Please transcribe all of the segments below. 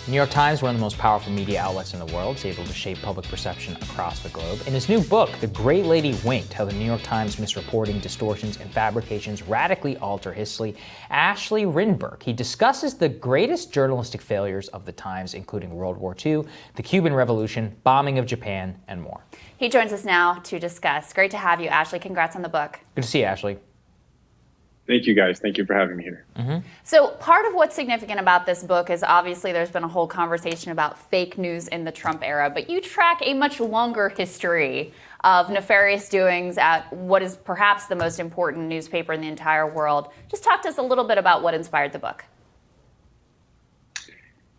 The New York Times, one of the most powerful media outlets in the world, is able to shape public perception across the globe. In his new book, The Great Lady Winked, How the New York Times Misreporting, Distortions, and Fabrications Radically Alter History, Ashely Rindsberg, he discusses the greatest journalistic failures of the Times, including World War II, the Cuban Revolution, bombing of Japan, and more. He joins us now to discuss. Great to have you, Ashely. Congrats on the book. Good to see you, Ashely. Thank you, guys. Thank you for having me here. So part of what's significant about this book is obviously there's been a whole conversation about fake news in the Trump era, but you track a much longer history of nefarious doings at what is perhaps the most important newspaper in the entire world. Just talk to us a little bit about what inspired the book.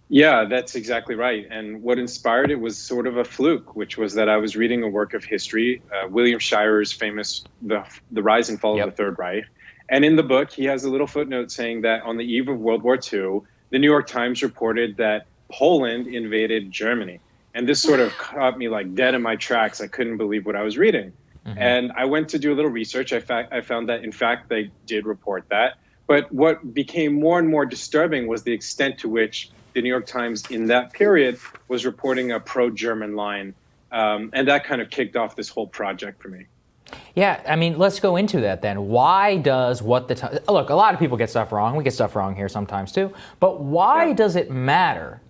Yeah, that's exactly right. And what inspired it was sort of a fluke, which was that I was reading a work of history, William Shirer's famous The Rise and Fall of the Third Reich. And in the book, he has a little footnote saying that on the eve of World War II, the New York Times reported that Poland invaded Germany. And this sort of caught me like dead in my tracks. I couldn't believe what I was reading. And I went to do a little research. I found that, in fact, they did report that. But what became more and more disturbing was the extent to which the New York Times in that period was reporting a pro-German line. And that kind of kicked off this whole project for me. Yeah, I mean, let's go into that then. Why does what the Times... Look, a lot of people get stuff wrong. We get stuff wrong here sometimes too. But why does it matter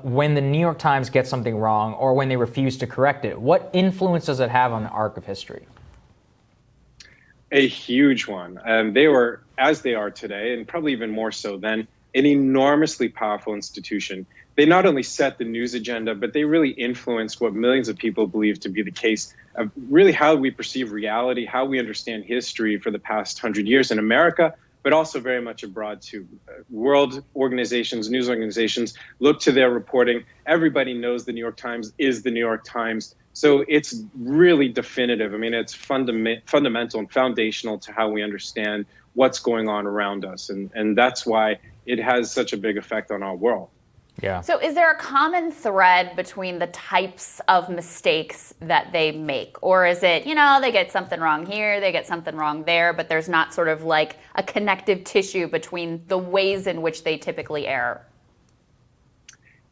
when the New York Times gets something wrong or when they refuse to correct it? What influence does it have on the arc of history? A huge one. They were, as they are today, and probably even more so then, an enormously powerful institution. They not only set the news agenda, but they really influenced what millions of people believe to be the case of really how we perceive reality, how we understand history for the past 100 years in America, but also very much abroad too. World organizations, news organizations look to their reporting. Everybody knows the New York Times is the New York Times. So it's really definitive. I mean, it's fundamental and foundational to how we understand what's going on around us. And that's why it has such a big effect on our world. Yeah. So is there a common thread between the types of mistakes that they make? Or is it, they get something wrong here, they get something wrong there, but there's not sort of like a connective tissue between the ways in which they typically err?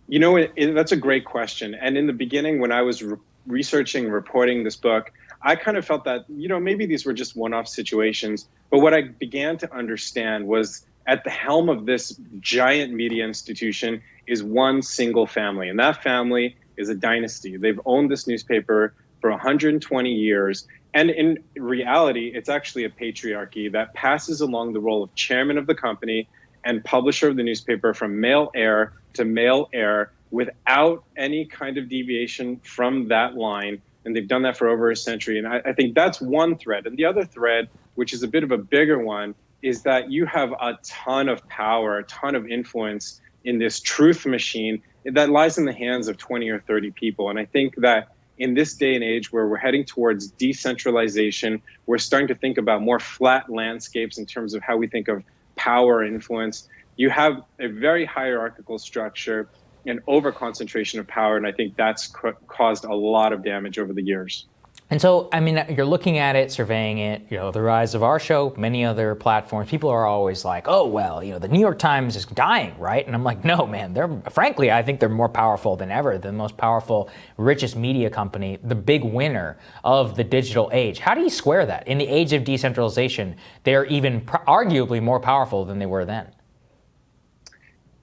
That's a great question. And in the beginning, when I was researching, reporting this book, I kind of felt that, maybe these were just one-off situations. But what I began to understand was at the helm of this giant media institution is one single family. And that family is a dynasty. They've owned this newspaper for 120 years. And in reality, it's actually a patriarchy that passes along the role of chairman of the company and publisher of the newspaper from male heir to male heir without any kind of deviation from that line. And they've done that for over a century. And I think that's one thread. And the other thread, which is a bit of a bigger one, is that you have a ton of power, a ton of influence in this truth machine that lies in the hands of 20 or 30 people. And I think that in this day and age where we're heading towards decentralization, we're starting to think about more flat landscapes in terms of how we think of power and influence. You have a very hierarchical structure and over-concentration of power, and I think that's caused a lot of damage over the years. And so, I mean, you're looking at it, surveying it, the rise of our show, many other platforms, people are always like, oh, well, the New York Times is dying, right? And I'm like, no, man, frankly, I think they're more powerful than ever, the most powerful, richest media company, the big winner of the digital age. How do you square that? In the age of decentralization, they're even arguably more powerful than they were then.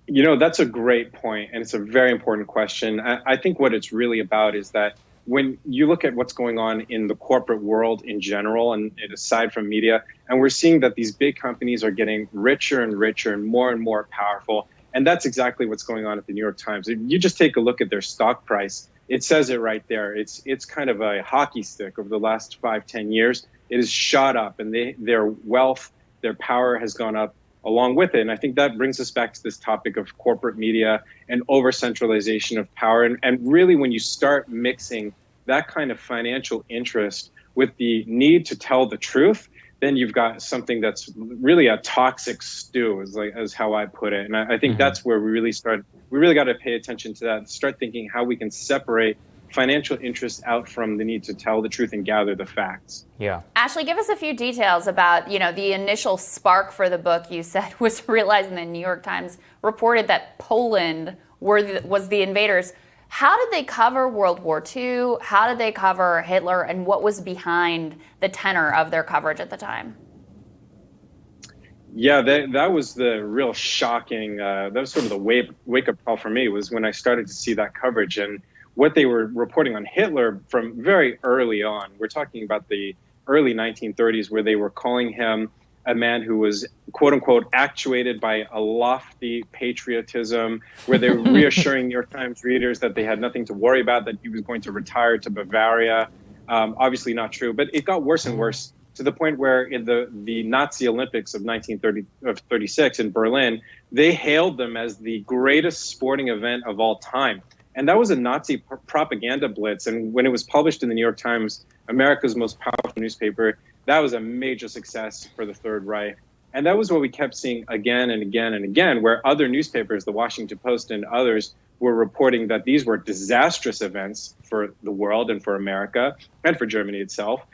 That's a great point, and it's a very important question. I think what it's really about is that when you look at what's going on in the corporate world in general, and aside from media, and we're seeing that these big companies are getting richer and richer and more powerful. And that's exactly what's going on at the New York Times. If you just take a look at their stock price, it says it right there. It's kind of a hockey stick over the last 5-10 years. It has shot up, and their wealth, their power has gone up along with it. And I think that brings us back to this topic of corporate media and over-centralization of power. And really, when you start mixing that kind of financial interest with the need to tell the truth, then you've got something that's really a toxic stew, as how I put it. And I think that's where we really got to pay attention to that, start thinking how we can separate financial interests out from the need to tell the truth and gather the facts. Yeah. Ashely, give us a few details about, the initial spark for the book you said was realizing the New York Times reported that Poland was the invaders. How did they cover World War II? How did they cover Hitler? And what was behind the tenor of their coverage at the time? Yeah, that was the real shocking, that was sort of the wake-up call for me, was when I started to see that coverage and what they were reporting on Hitler from very early on. We're talking about the early 1930s, where they were calling him a man who was, quote unquote, actuated by a lofty patriotism, where they were reassuring New York Times readers that they had nothing to worry about, that he was going to retire to Bavaria. Obviously not true, but it got worse and worse, to the point where in the Nazi Olympics of 1936 in Berlin, they hailed them as the greatest sporting event of all time. And that was a Nazi propaganda blitz. And when it was published in the New York Times, America's most powerful newspaper, that was a major success for the Third Reich. And that was what we kept seeing again and again and again, where other newspapers, the Washington Post and others, were reporting that these were disastrous events for the world and for America and for Germany itself.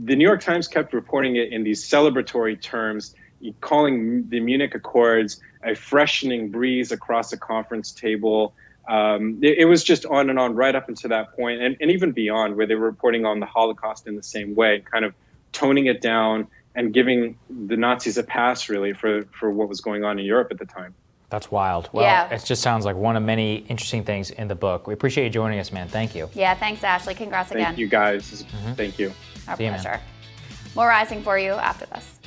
The New York Times kept reporting it in these celebratory terms, calling the Munich Accords a freshening breeze across a conference table. It was just on and on right up until that point, and even beyond, where they were reporting on the Holocaust in the same way, kind of toning it down and giving the Nazis a pass, really, for what was going on in Europe at the time. That's wild. Well, It just sounds like one of many interesting things in the book. We appreciate you joining us, man. Thank you. Yeah, thanks, Ashely. Congrats again. Thank you, guys. Thank you. Our See you, pleasure. man. More Rising for you after this.